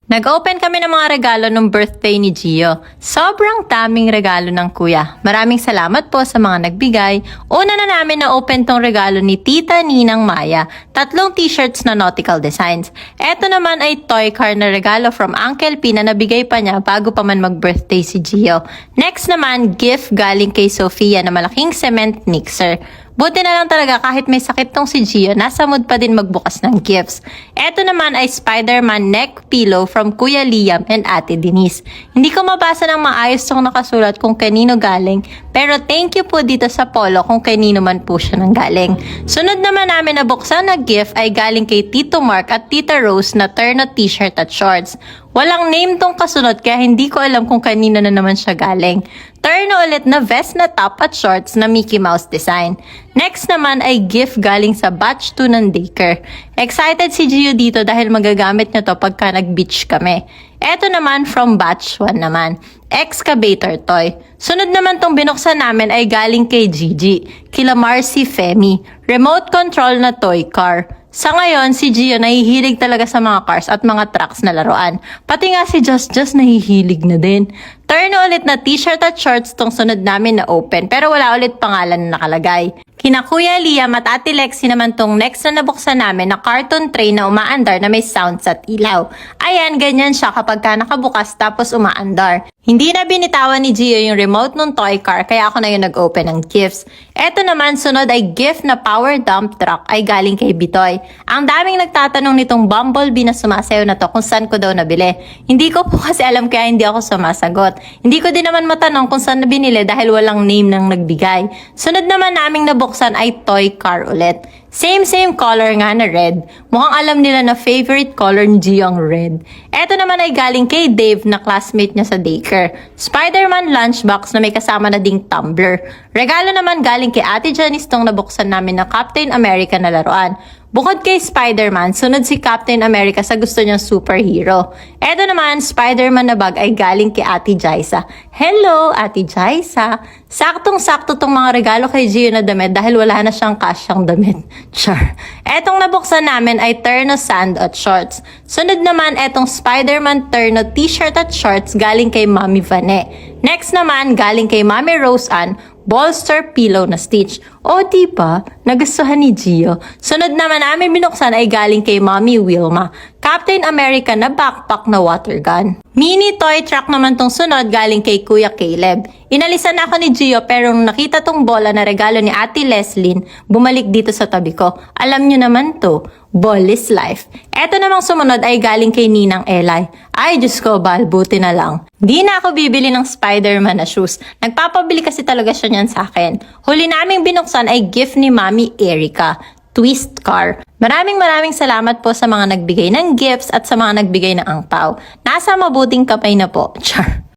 Nag-open kami ng mga regalo ng birthday ni Gio. Sobrang daming regalo ng kuya. Maraming salamat po sa mga nagbigay. Una na namin na-open tong regalo ni Tita Ninang Maya. 3 t-shirts na nautical designs. Ito naman ay toy car na regalo from Uncle P na nabigay pa niya bago pa man mag-birthday si Gio. Next naman, gift galing kay Sofia na malaking cement mixer. Buti na lang talaga kahit may sakit tong si Gio, nasa mood pa din magbukas ng gifts. Ito naman ay Spider-Man neck pillow from Kuya Liam and Ate Denise. Hindi ko mabasa ng maayos tong nakasulat kung kanino galing, pero thank you po dito sa Polo kung kanino man po siya nang galing. Sunod naman namin na buksan na gift ay galing kay Tito Mark at Tita Rose na terno t-shirt at shorts. Walang name tong kasunod kaya hindi ko alam kung kanino na naman siya galing. Terno ulit na vest na top at shorts na Mickey Mouse design. Next naman ay gift galing sa batch 2 ng daycare. Excited si Gio dito dahil magagamit niya to pagka nag-beach kami. Eto naman from batch 1 naman, excavator toy. Sunod naman tong binuksan namin ay galing kay Gigi, kila Marcy Femi, remote control na toy car. Sa ngayon, si Gio nahihilig talaga sa mga cars at mga trucks na laruan. Pati nga si Just nahihilig na din. Terno ulit na t-shirt at shorts tong sunod namin na open pero wala ulit pangalan na nakalagay. Kina Kuya Liam at Ate Lexi naman tong next na nabuksan namin na carton tray na umaandar na may sounds at ilaw. Ayan, ganyan siya kapag ka nakabukas tapos umaandar. Hindi na binitawan ni Gio yung remote ng toy car kaya ako na yung nag-open ng gifts. Eto naman sunod ay gift na power dump truck ay galing kay Bitoy. Ang daming nagtatanong nitong bumblebee na sumasayaw na to kung saan ko daw nabili. Hindi ko po kasi alam kaya hindi ako sumasagot. Hindi ko din naman matanong kung saan na binili dahil walang name ng nagbigay. Sunod naman naming nabuksan ay toy car ulit. Same color nga na red. Mukhang alam nila na favorite color ni Gio ang red. Eto naman ay galing kay Dave na classmate niya sa daycare. Spider-Man lunchbox na may kasama na ding tumbler. Regalo naman galing kay Ate Janice tong nabuksan namin na Captain America na laruan. Bukod kay Spider-Man, sunod si Captain America sa gusto niyang superhero. Eto naman, Spider-Man na bag ay galing kay Ate Jaisa. Hello, Ate Jaisa! Saktong-sakto tong mga regalo kay Gio na damit dahil wala na siyang kasyang damit. Char. Etong nabuksan namin ay terno sand at shorts. Sunod naman etong Spider-Man terno t-shirt at shorts galing kay Mami Vane. Next naman, galing kay Mami Rose Ann, bolster pillow na stitch. O diba, nagustuhan ni Gio. Sunod naman namin binuksan ay galing kay Mommy Wilma, Captain America na backpack na water gun. Mini toy truck naman tong sunod galing kay Kuya Caleb. Inalisan na ako ni Gio pero nung nakita tong bola na regalo ni Ate Leslyn, bumalik dito sa tabi ko. Alam nyo naman to, ball is life. Eto namang sumunod ay galing kay Ninang Elay. Ay, Diyos ko, buti na lang. Di na ako bibili ng Spider-Man na shoes. Nagpapabili kasi talaga siya niyan sa akin. Huli naming binuksan ay gift ni Mami Erica, twist car. Maraming salamat po sa mga nagbigay ng gifts at sa mga nagbigay ng angpaw. Nasa mabuting kamay na po. Char.